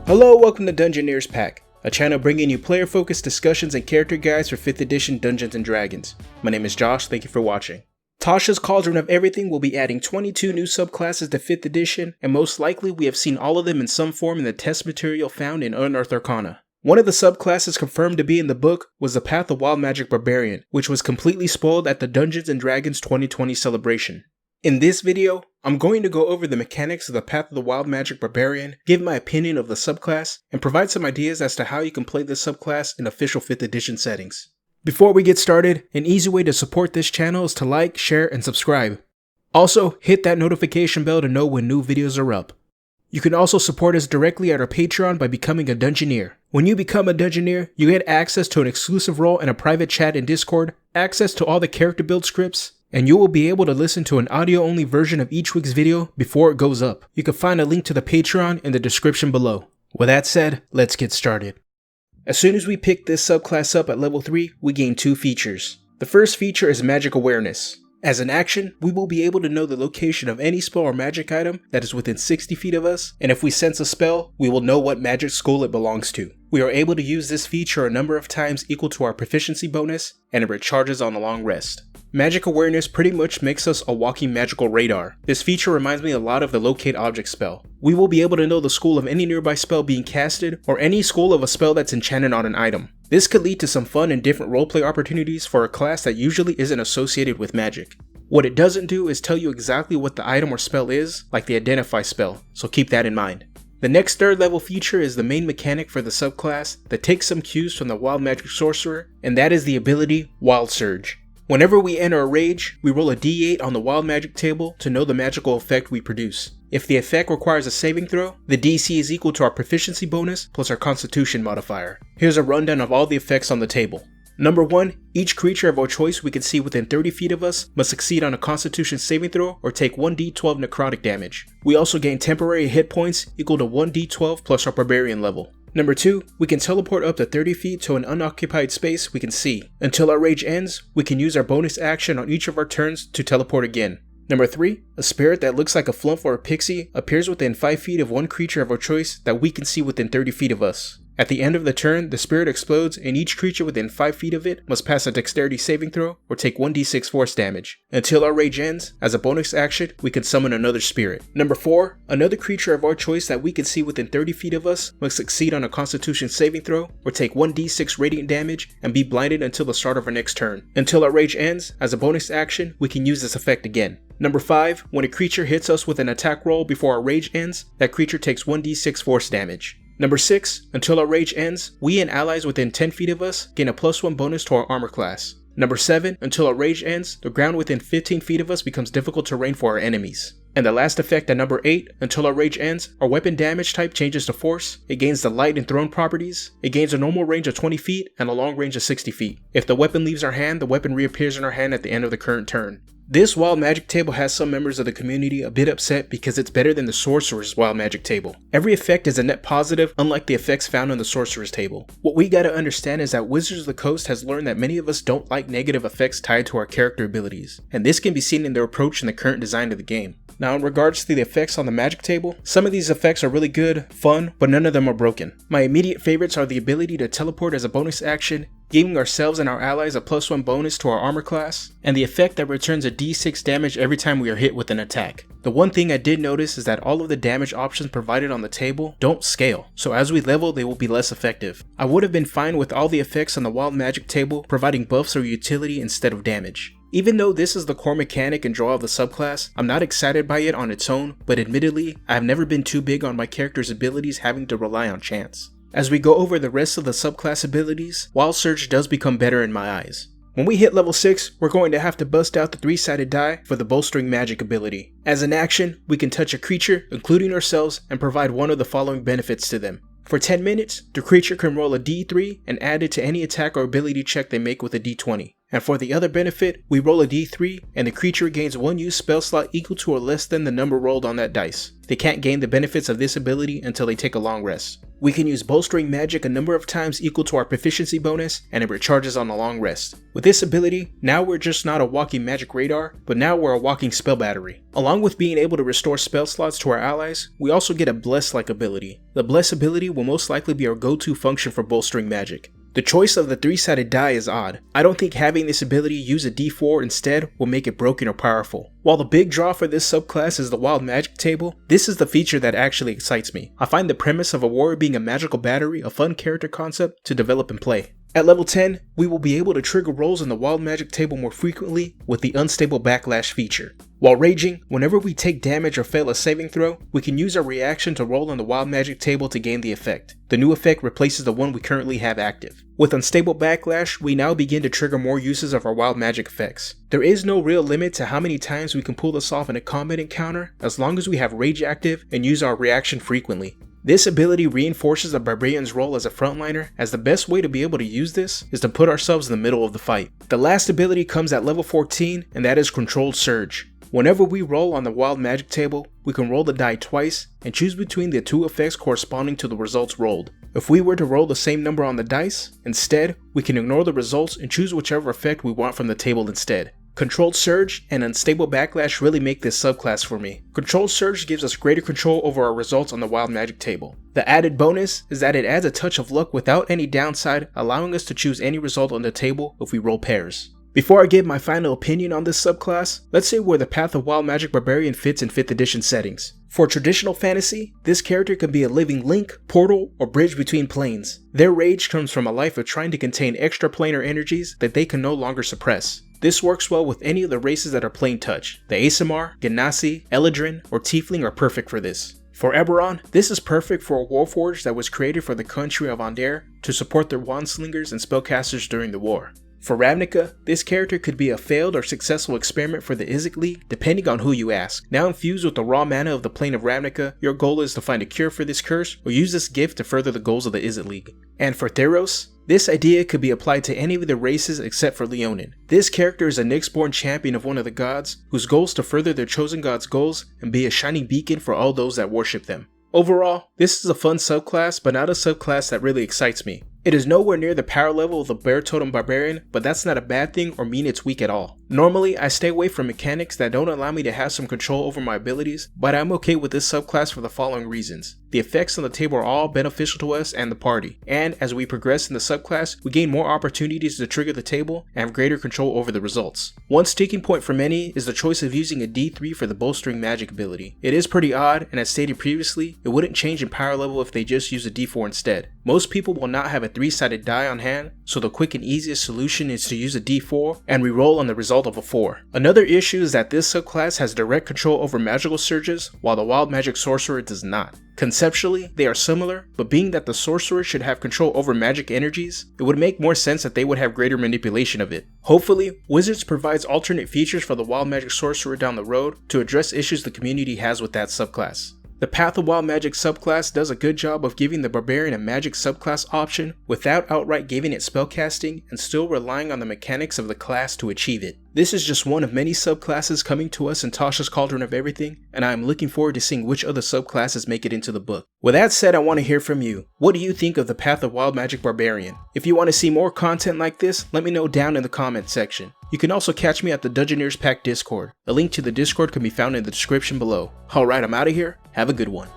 Hello, welcome to Dungeoneers Pack, a channel bringing you player-focused discussions and character guides for 5th edition Dungeons & Dragons. My name is Josh, thank you for watching. Tasha's Cauldron of Everything will be adding 22 new subclasses to 5th edition, and most likely we have seen all of them in some form in the test material found in Unearthed Arcana. One of the subclasses confirmed to be in the book was the Path of Wild Magic Barbarian, which was completely spoiled at the Dungeons & Dragons 2020 celebration. In this video, I'm going to go over the mechanics of the Path of the Wild Magic Barbarian, give my opinion of the subclass, and provide some ideas as to how you can play this subclass in official 5th edition settings. Before we get started, an easy way to support this channel is to like, share, and subscribe. Also, hit that notification bell to know when new videos are up. You can also support us directly at our Patreon by becoming a Dungeoneer. When you become a Dungeoneer, you get access to an exclusive role in a private chat in Discord, access to all the character build scripts, and you will be able to listen to an audio-only version of each week's video before it goes up. You can find a link to the Patreon in the description below. With that said, let's get started. As soon as we pick this subclass up at level 3, we gain 2 features. The first feature is Magic Awareness. As an action, we will be able to know the location of any spell or magic item that is within 60 feet of us, and if we sense a spell, we will know what magic school it belongs to. We are able to use this feature a number of times equal to our proficiency bonus, and it recharges on a long rest. Magic Awareness pretty much makes us a walking magical radar. This feature reminds me a lot of the Locate Object spell. We will be able to know the school of any nearby spell being casted, or any school of a spell that's enchanted on an item. This could lead to some fun and different roleplay opportunities for a class that usually isn't associated with magic. What it doesn't do is tell you exactly what the item or spell is, like the Identify spell, so keep that in mind. The next 3rd level feature is the main mechanic for the subclass that takes some cues from the Wild Magic Sorcerer, and that is the ability Wild Surge. Whenever we enter a rage, we roll a d8 on the Wild Magic table to know the magical effect we produce. If the effect requires a saving throw, the DC is equal to our proficiency bonus plus our constitution modifier. Here's a rundown of all the effects on the table. Number 1, each creature of our choice we can see within 30 feet of us must succeed on a constitution saving throw or take 1d12 necrotic damage. We also gain temporary hit points equal to 1d12 plus our barbarian level. Number 2, we can teleport up to 30 feet to an unoccupied space we can see. Until our rage ends, we can use our bonus action on each of our turns to teleport again. Number 3, a spirit that looks like a flump or a pixie appears within 5 feet of one creature of our choice that we can see within 30 feet of us. At the end of the turn, the spirit explodes and each creature within 5 feet of it must pass a dexterity saving throw or take 1d6 force damage. Until our rage ends, as a bonus action, we can summon another spirit. Number 4, another creature of our choice that we can see within 30 feet of us must succeed on a constitution saving throw or take 1d6 radiant damage and be blinded until the start of our next turn. Until our rage ends, as a bonus action, we can use this effect again. Number 5, when a creature hits us with an attack roll before our rage ends, that creature takes 1d6 force damage. Number 6, until our rage ends, we and allies within 10 feet of us gain a +1 bonus to our armor class. Number 7, until our rage ends, the ground within 15 feet of us becomes difficult terrain for our enemies. And the last effect at number 8, until our rage ends, our weapon damage type changes to force, it gains the light and thrown properties, it gains a normal range of 20 feet and a long range of 60 feet. If the weapon leaves our hand, the weapon reappears in our hand at the end of the current turn. This Wild Magic table has some members of the community a bit upset because it's better than the Sorcerer's Wild Magic table. Every effect is a net positive, unlike the effects found on the Sorcerer's table. What we gotta understand is that Wizards of the Coast has learned that many of us don't like negative effects tied to our character abilities, and this can be seen in their approach in the current design of the game. Now in regards to the effects on the magic table, some of these effects are really good, fun, but none of them are broken. My immediate favorites are the ability to teleport as a bonus action, giving ourselves and our allies a +1 bonus to our armor class, and the effect that returns a d6 damage every time we are hit with an attack. The one thing I did notice is that all of the damage options provided on the table don't scale, so as we level they will be less effective. I would have been fine with all the effects on the Wild Magic table providing buffs or utility instead of damage. Even though this is the core mechanic and draw of the subclass, I'm not excited by it on its own, but admittedly, I have never been too big on my character's abilities having to rely on chance. As we go over the rest of the subclass abilities, Wild Surge does become better in my eyes. When we hit level 6, we're going to have to bust out the 3-sided die for the Bolstering magic ability. As an action, we can touch a creature, including ourselves, and provide one of the following benefits to them. For 10 minutes, the creature can roll a d3 and add it to any attack or ability check they make with a d20. And for the other benefit, we roll a d3 and the creature gains 1 used spell slot equal to or less than the number rolled on that dice. They can't gain the benefits of this ability until they take a long rest. We can use Bolstering magic a number of times equal to our proficiency bonus, and it recharges on a long rest. With this ability, now we're just not a walking magic radar, but now we're a walking spell battery. Along with being able to restore spell slots to our allies, we also get a Bless-like ability. The Bless ability will most likely be our go-to function for Bolstering magic. The choice of the 3-sided die is odd. I don't think having this ability use a d4 instead will make it broken or powerful. While the big draw for this subclass is the wild magic table, this is the feature that actually excites me. I find the premise of a warrior being a magical battery a fun character concept to develop and play. At level 10, we will be able to trigger rolls in the wild magic table more frequently with the unstable backlash feature. While raging, whenever we take damage or fail a saving throw, we can use our reaction to roll on the wild magic table to gain the effect. The new effect replaces the one we currently have active. With unstable backlash, we now begin to trigger more uses of our wild magic effects. There is no real limit to how many times we can pull this off in a combat encounter as long as we have rage active and use our reaction frequently. This ability reinforces the Barbarian's role as a frontliner, as the best way to be able to use this is to put ourselves in the middle of the fight. The last ability comes at level 14, and that is Controlled Surge. Whenever we roll on the wild magic table, we can roll the die twice and choose between the two effects corresponding to the results rolled. If we were to roll the same number on the dice, instead, we can ignore the results and choose whichever effect we want from the table instead. Controlled Surge and Unstable Backlash really make this subclass for me. Controlled Surge gives us greater control over our results on the wild magic table. The added bonus is that it adds a touch of luck without any downside, allowing us to choose any result on the table if we roll pairs. Before I give my final opinion on this subclass, let's say where the Path of Wild Magic Barbarian fits in 5th edition settings. For traditional fantasy, this character can be a living link, portal, or bridge between planes. Their rage comes from a life of trying to contain extraplanar energies that they can no longer suppress. This works well with any of the races that are plane touch. The Aasimar, Genasi, Eladrin, or Tiefling are perfect for this. For Eberron, this is perfect for a warforged that was created for the country of Aundair to support their wandslingers and spellcasters during the war. For Ravnica, this character could be a failed or successful experiment for the Izzet League, depending on who you ask. Now infused with the raw mana of the plane of Ravnica, your goal is to find a cure for this curse or use this gift to further the goals of the Izzet League. And for Theros, this idea could be applied to any of the races except for Leonin. This character is a Nyxborn champion of one of the gods, whose goal is to further their chosen god's goals and be a shining beacon for all those that worship them. Overall, this is a fun subclass, but not a subclass that really excites me. It is nowhere near the power level of the Bear Totem Barbarian, but that's not a bad thing or mean it's weak at all. Normally, I stay away from mechanics that don't allow me to have some control over my abilities, but I'm okay with this subclass for the following reasons. The effects on the table are all beneficial to us and the party, and as we progress in the subclass, we gain more opportunities to trigger the table and have greater control over the results. One sticking point for many is the choice of using a D3 for the Bolstering magic ability. It is pretty odd, and as stated previously, it wouldn't change in power level if they just use a D4 instead. Most people will not have a 3-sided die on hand, so the quick and easiest solution is to use a D4 and reroll on the result of a 4. Another issue is that this subclass has direct control over magical surges, while the wild magic sorcerer does not. Conceptually, they are similar, but being that the sorcerer should have control over magic energies, it would make more sense that they would have greater manipulation of it. Hopefully, Wizards provides alternate features for the wild magic sorcerer down the road to address issues the community has with that subclass. The Path of Wild Magic subclass does a good job of giving the Barbarian a magic subclass option without outright giving it spellcasting and still relying on the mechanics of the class to achieve it. This is just one of many subclasses coming to us in Tasha's Cauldron of Everything, and I am looking forward to seeing which other subclasses make it into the book. With that said, I want to hear from you. What do you think of the Path of Wild Magic Barbarian? If you want to see more content like this, let me know down in the comment section. You can also catch me at the Dungeoneers Pack Discord. A link to the Discord can be found in the description below. Alright, I'm out of here. Have a good one.